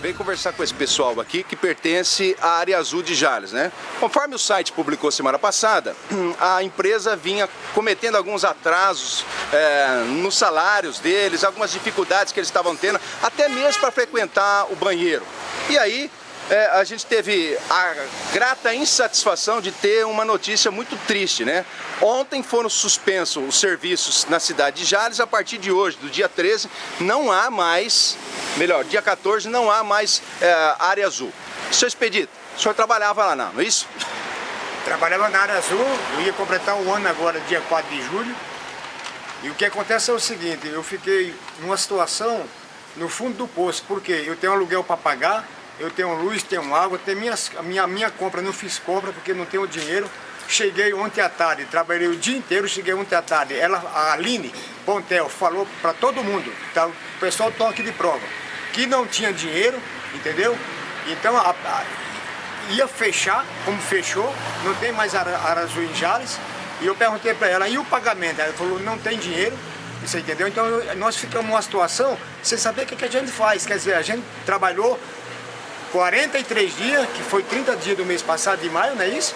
seguinte, vem conversar com esse pessoal aqui que pertence à área azul de Jales, né? Conforme o site publicou semana passada, a empresa vinha cometendo alguns atrasos nos salários deles, algumas dificuldades que eles estavam tendo, até mesmo para frequentar o banheiro. E aí, a gente teve a grata insatisfação de ter uma notícia muito triste, né? Ontem foram suspensos os serviços na cidade de Jales. A partir de hoje, do dia 13, não há mais, melhor, dia 14, não há mais área azul. Seu Expedito, o senhor trabalhava lá não é isso? Trabalhava na área azul, eu ia completar um ano agora, dia 4 de julho. E o que acontece é o seguinte, eu fiquei numa situação no fundo do poço, porque eu tenho aluguel para pagar, eu tenho luz, tenho água, tenho minha compra, não fiz compra porque não tenho dinheiro. Cheguei ontem à tarde, trabalhei o dia inteiro, cheguei ontem à tarde. A Aline Pontel falou para todo mundo, tá, o pessoal está aqui de prova, que não tinha dinheiro, entendeu? Então ia fechar, como fechou, não tem mais área azul em Jales. E eu perguntei para ela, e o pagamento? Ela falou, não tem dinheiro, você entendeu? Então nós ficamos numa situação sem saber o que a gente faz. Quer dizer, a gente trabalhou 43 dias, que foi 30 dias do mês passado de maio, não é isso?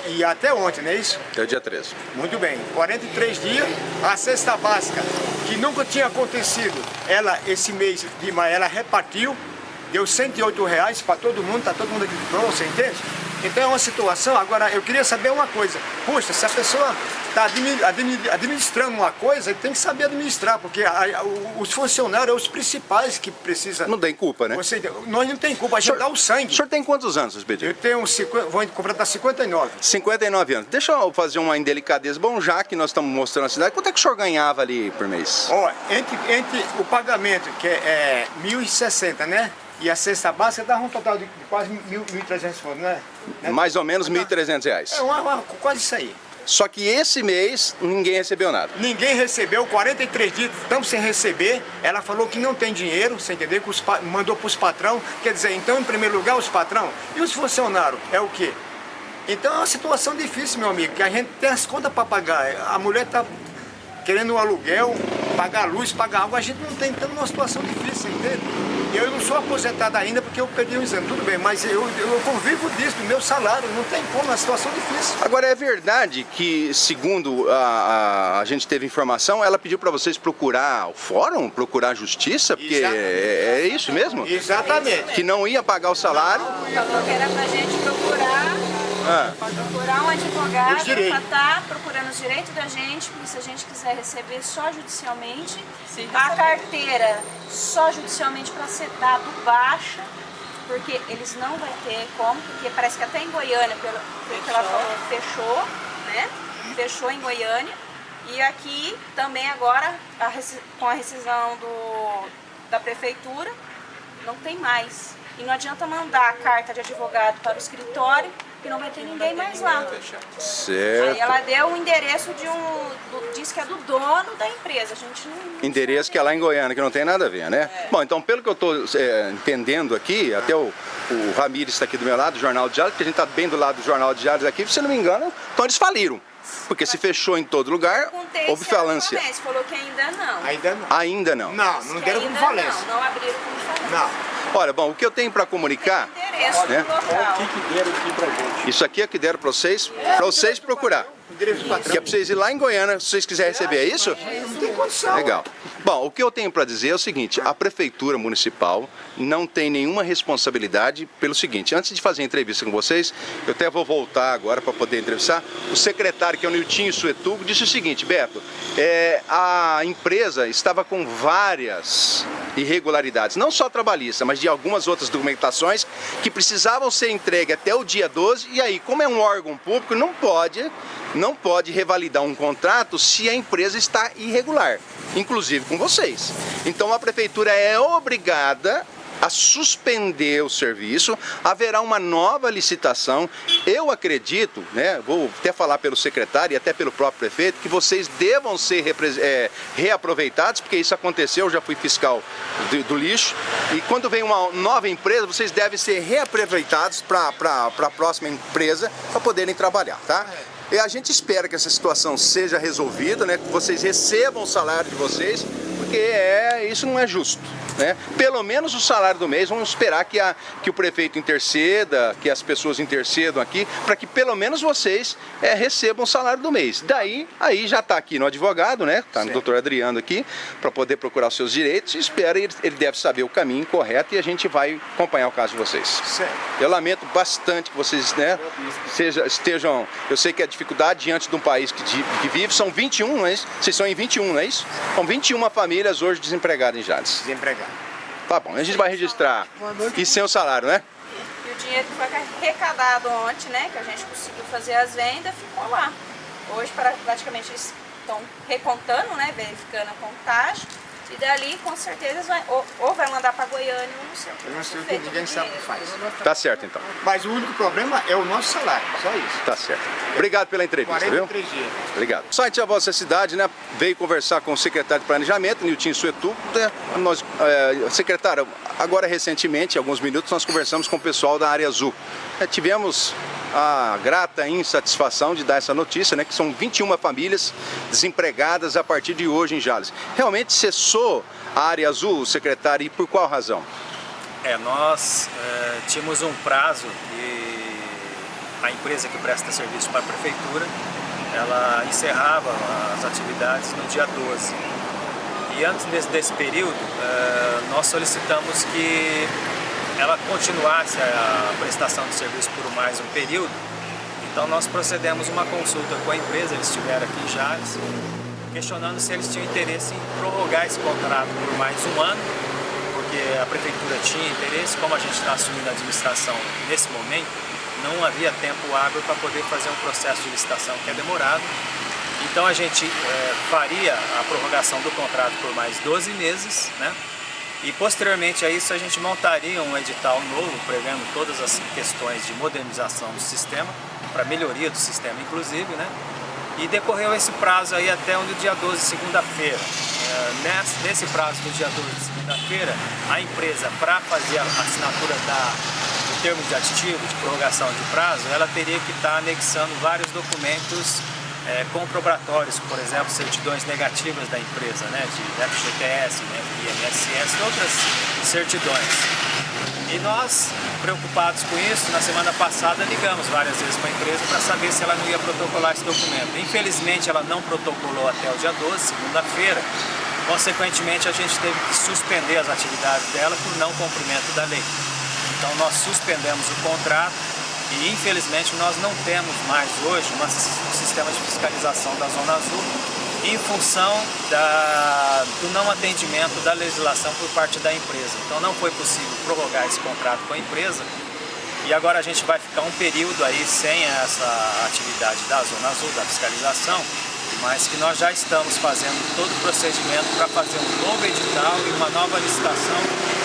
E até ontem, não é isso? Até o dia 13. Muito bem, 43 dias, a cesta básica, que nunca tinha acontecido, esse mês de maio, ela repartiu, deu R$108 para todo mundo, tá todo mundo aqui de prova, você entende? Então é uma situação, agora eu queria saber uma coisa, poxa, se a pessoa está administrando uma coisa, ele tem que saber administrar, porque os funcionários são os principais que precisam. Não tem culpa, né? Nós não tem culpa, a gente dá o sangue. O senhor tem quantos anos, Expedito? Eu tenho, vou completar 59. 59 anos. Deixa eu fazer uma indelicadeza. Bom, já que nós estamos mostrando a cidade, quanto é que o senhor ganhava ali por mês? Ó, entre o pagamento, que é 1.060, né? E a cesta básica dá um total de quase 1.300 contos, né? Mais ou menos R$1.300. É quase isso aí. Só que esse mês ninguém recebeu nada. Ninguém recebeu, 43 dias, estamos sem receber. Ela falou que não tem dinheiro, você entendeu? Que mandou para os patrão. Quer dizer, então, em primeiro lugar, os patrão. E os funcionários, é o quê? Então é uma situação difícil, meu amigo, que a gente tem as contas para pagar. A mulher está querendo um aluguel, pagar a luz, pagar água. A gente não tem, estamos numa situação difícil, entende? Eu não sou aposentado ainda porque eu perdi um exame, tudo bem, mas eu convivo disso, do meu salário, não tem como, é uma situação difícil. Agora, é verdade que, segundo a gente teve informação, ela pediu para vocês procurar o fórum, procurar a justiça, porque é isso mesmo? Exatamente. Que não ia pagar o salário. Falou que era pra gente procurar um advogado para estar procurando os direitos da gente, porque se a gente quiser receber só judicialmente, a carteira só judicialmente para ser dado baixa, porque eles não vão ter como, porque parece que até em Goiânia, pelo que ela falou, fechou, né? Fechou em Goiânia. E aqui também agora, com a rescisão da prefeitura, não tem mais. E não adianta mandar a carta de advogado para o escritório, que não vai ter ninguém mais lá. Certo. Aí ela deu o endereço diz que é do dono da empresa. A gente não endereço que é lá em Goiânia, que não tem nada a ver, né? Bom, então pelo que eu estou entendendo aqui, até o Ramires está aqui do meu lado, do Jornal de Jales, porque a gente está bem do lado do Jornal de Jales aqui, se não me engano, então eles faliram. Porque se fechou em todo lugar, houve falência. Falou que ainda não. Ainda não. Ainda não. Não deram como falência. Não abriram como falência. Não. Olha, bom, o que eu tenho para comunicar, Endereço né? do local. O que deram aqui pra gente? Isso aqui é que deram para vocês procurar. Endereço do patrão. Que é para vocês ir lá em Goiânia, se vocês quiserem receber, é isso? Não tem condição. Legal. Bom, o que eu tenho para dizer é o seguinte, a Prefeitura Municipal não tem nenhuma responsabilidade pelo seguinte, antes de fazer a entrevista com vocês, eu até vou voltar agora para poder entrevistar, o secretário, que é o Niltinho Suetugo, disse o seguinte, Beto, a empresa estava com várias irregularidades, não só trabalhista, mas de algumas outras documentações que precisavam ser entregues até o dia 12, e aí, como é um órgão público, não pode revalidar um contrato se a empresa está irregular, inclusive com vocês. Então a prefeitura é obrigada a suspender o serviço, haverá uma nova licitação. Eu acredito, né, vou até falar pelo secretário e até pelo próprio prefeito, que vocês devam ser reaproveitados, porque isso aconteceu, eu já fui fiscal do lixo, e quando vem uma nova empresa, vocês devem ser reaproveitados para a próxima empresa, para poderem trabalhar, tá? E a gente espera que essa situação seja resolvida, né, que vocês recebam o salário de vocês, porque isso não é justo. né? Pelo menos o salário do mês. Vamos esperar que o prefeito interceda, que as pessoas intercedam aqui, para que pelo menos vocês recebam o salário do mês. Daí, aí já está aqui no advogado, né? Está no doutor Adriano aqui, para poder procurar os seus direitos. Espera, ele deve saber o caminho correto e a gente vai acompanhar o caso de vocês. Certo. Eu lamento bastante que vocês, né, estejam... Eu sei que a dificuldade diante de um país que vive, são 21, não é isso? Vocês são em 21, não é isso? São 21 famílias hoje desempregadas em Jales. Desempregado. Tá bom, a gente vai registrar. E sem o salário, né? E o dinheiro que foi arrecadado ontem, né, que a gente conseguiu fazer as vendas, ficou lá. Hoje praticamente eles estão recontando, né, verificando a contagem. E dali, com certeza, ou vai mandar para Goiânia ou não sei o que. Eu não sei o que ninguém sabe o que faz. Tá certo, então. Mas o único problema é o nosso salário, só isso. Tá certo. Obrigado pela entrevista, 43 viu? dias. Obrigado. O site A Vossa Cidade, né, veio conversar com o secretário de Planejamento, Nilton Suetu. Secretário, agora recentemente, alguns minutos, nós conversamos com o pessoal da Área Azul. Tivemos a grata insatisfação de dar essa notícia, né, que são 21 famílias desempregadas a partir de hoje em Jales. Realmente cessou a Área Azul, secretário, e por qual razão? Nós tínhamos um prazo e a empresa que presta serviço para a prefeitura, ela encerrava as atividades no dia 12. E antes desse período, nós solicitamos que ela continuasse a prestação de serviço por mais um período. Então nós procedemos uma consulta com a empresa, eles estiveram aqui em Jales, questionando se eles tinham interesse em prorrogar esse contrato por mais um ano, porque a prefeitura tinha interesse. Como a gente está assumindo a administração nesse momento, não havia tempo hábil para poder fazer um processo de licitação que é demorado. Então a gente faria a prorrogação do contrato por mais 12 meses, né? E posteriormente a isso a gente montaria um edital novo, prevendo todas as questões de modernização do sistema, para melhoria do sistema inclusive, né? E decorreu esse prazo aí até o dia 12, segunda-feira. Nesse prazo do dia 12, segunda-feira, a empresa, para fazer a assinatura do termo de aditivo, de prorrogação de prazo, ela teria que estar anexando vários documentos comprobatórios, por exemplo, certidões negativas da empresa, né, de FGTS, né, INSS e outras certidões. E nós, preocupados com isso, na semana passada ligamos várias vezes para a empresa para saber se ela não ia protocolar esse documento. Infelizmente ela não protocolou até o dia 12, segunda-feira. Consequentemente a gente teve que suspender as atividades dela por não cumprimento da lei. Então nós suspendemos o contrato. E infelizmente nós não temos mais hoje um sistema de fiscalização da Zona Azul em função do não atendimento da legislação por parte da empresa. Então não foi possível prorrogar esse contrato com a empresa e agora a gente vai ficar um período aí sem essa atividade da Zona Azul, da fiscalização, mas que nós já estamos fazendo todo o procedimento para fazer um novo edital e uma nova licitação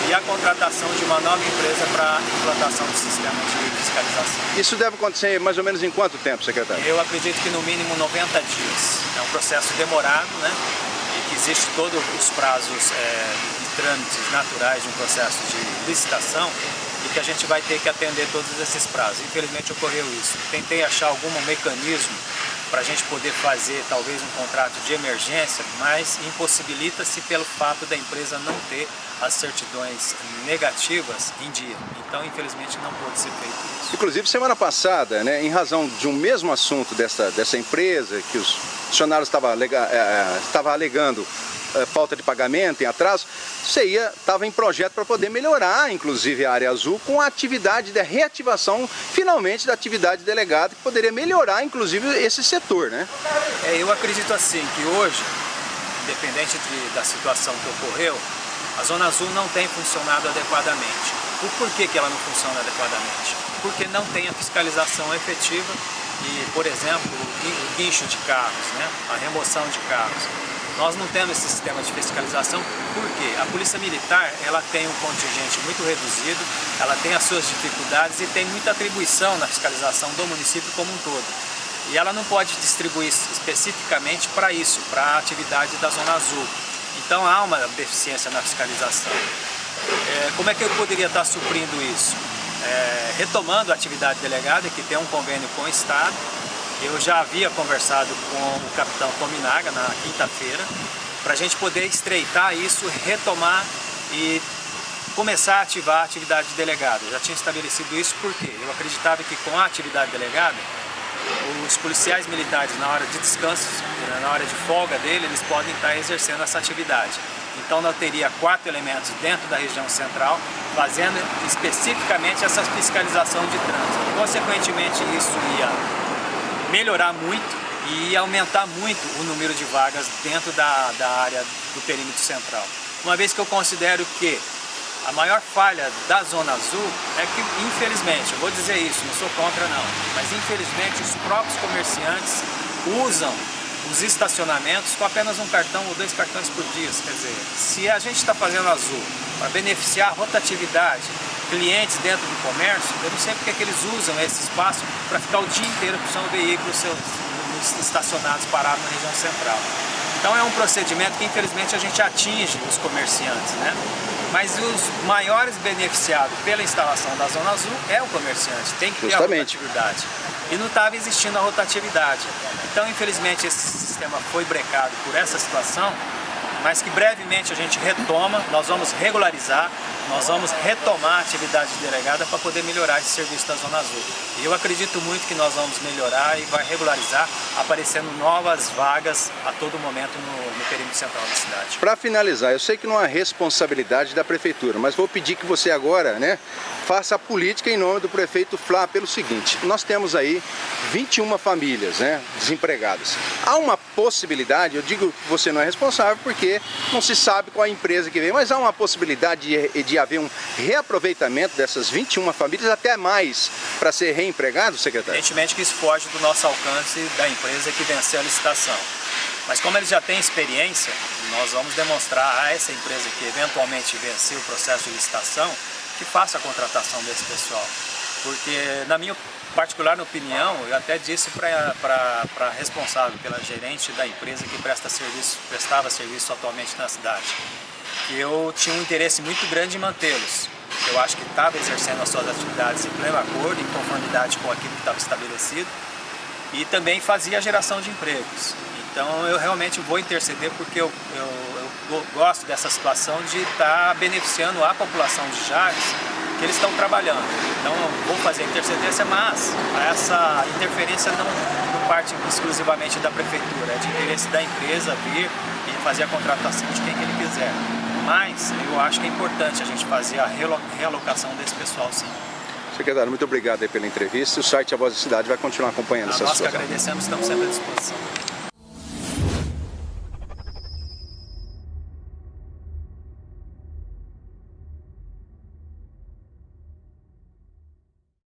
e a contratação de uma nova empresa para a implantação do sistema de fiscalização. Isso deve acontecer mais ou menos em quanto tempo, secretário? Eu acredito que no mínimo 90 dias. É um processo demorado, né? E que existe todos os prazos de trâmites naturais de um processo de licitação e que a gente vai ter que atender todos esses prazos. Infelizmente ocorreu isso. Tentei achar algum mecanismo para a gente poder fazer talvez um contrato de emergência, mas impossibilita-se pelo fato da empresa não ter as certidões negativas em dia. Então, infelizmente, não pôde ser feito isso. Inclusive, semana passada, né, em razão de um mesmo assunto dessa empresa, que os funcionários estavam alegando falta de pagamento, em atraso, estava em projeto para poder melhorar, inclusive, a Área Azul com a atividade da reativação, finalmente, da atividade delegada, que poderia melhorar, inclusive, esse setor, né? Eu acredito assim, que hoje, independente da situação que ocorreu, a Zona Azul não tem funcionado adequadamente. Por que ela não funciona adequadamente? Porque não tem a fiscalização efetiva e, por exemplo, o guincho de carros, né? A remoção de carros. Nós não temos esse sistema de fiscalização porque a Polícia Militar ela tem um contingente muito reduzido, ela tem as suas dificuldades e tem muita atribuição na fiscalização do município como um todo. E ela não pode distribuir especificamente para isso, para a atividade da Zona Azul. Então há uma deficiência na fiscalização. Como é que eu poderia estar suprindo isso? Retomando a atividade delegada, que tem um convênio com o Estado. Eu já havia conversado com o capitão Tominaga na quinta-feira, para a gente poder estreitar isso, retomar e começar a ativar a atividade de delegado. Eu já tinha estabelecido isso porque eu acreditava que com a atividade delegada, os policiais militares, na hora de descanso, na hora de folga dele, eles podem estar exercendo essa atividade. Então eu teria 4 elementos dentro da região central, fazendo especificamente essa fiscalização de trânsito. Consequentemente, isso ia melhorar muito e ia aumentar muito o número de vagas dentro da área do perímetro central. Uma vez que eu considero que a maior falha da Zona Azul é que, infelizmente, eu vou dizer isso, não sou contra não, mas infelizmente os próprios comerciantes usam os estacionamentos com apenas um cartão ou 2 cartões por dia. Quer dizer, se a gente está fazendo Azul para beneficiar a rotatividade, clientes dentro do comércio, eu não sei porque que eles usam esse espaço para ficar o dia inteiro com seus veículos estacionados, parados na região central. Então é um procedimento que infelizmente a gente atinge os comerciantes, né? Mas os maiores beneficiados pela instalação da Zona Azul é o comerciante, tem que ter a rotatividade. E não estava existindo a rotatividade. Então, infelizmente, esse sistema foi brecado por essa situação, mas que brevemente a gente retoma, nós vamos regularizar, nós vamos retomar a atividade delegada para poder melhorar esse serviço da Zona Azul. E eu acredito muito que nós vamos melhorar e vai regularizar, aparecendo novas vagas a todo momento no perímetro central da cidade. Para finalizar, eu sei que não é responsabilidade da prefeitura, mas vou pedir que você agora, faça a política em nome do prefeito Flá pelo seguinte: nós temos aí 21 famílias, desempregadas. Há uma possibilidade, eu digo que você não é responsável porque não se sabe qual a empresa que vem, mas há uma possibilidade de haver um reaproveitamento dessas 21 famílias, até mais, para ser reempregado, secretário? Evidentemente que isso foge do nosso alcance da empresa que venceu a licitação. Mas como eles já têm experiência, nós vamos demonstrar a essa empresa que eventualmente venceu o processo de licitação que faça a contratação desse pessoal. Porque, na minha particular opinião, eu até disse para a responsável, pela gerente da empresa que prestava serviço atualmente na cidade, que eu tinha um interesse muito grande em mantê-los. Eu acho que estava exercendo as suas atividades em pleno acordo, em conformidade com aquilo que estava estabelecido, e também fazia a geração de empregos. Então eu realmente vou interceder porque eu gosto dessa situação de estar beneficiando a população de Jales, que eles estão trabalhando. Então eu vou fazer a intercedência, mas essa interferência não parte exclusivamente da prefeitura, é de interesse da empresa vir e fazer a contratação de quem que ele quiser. Mas eu acho que é importante a gente fazer a realocação desse pessoal, sim. Secretário, muito obrigado aí pela entrevista. O site A Voz da Cidade vai continuar acompanhando essa situação. Nós que agradecemos, estamos sempre à disposição.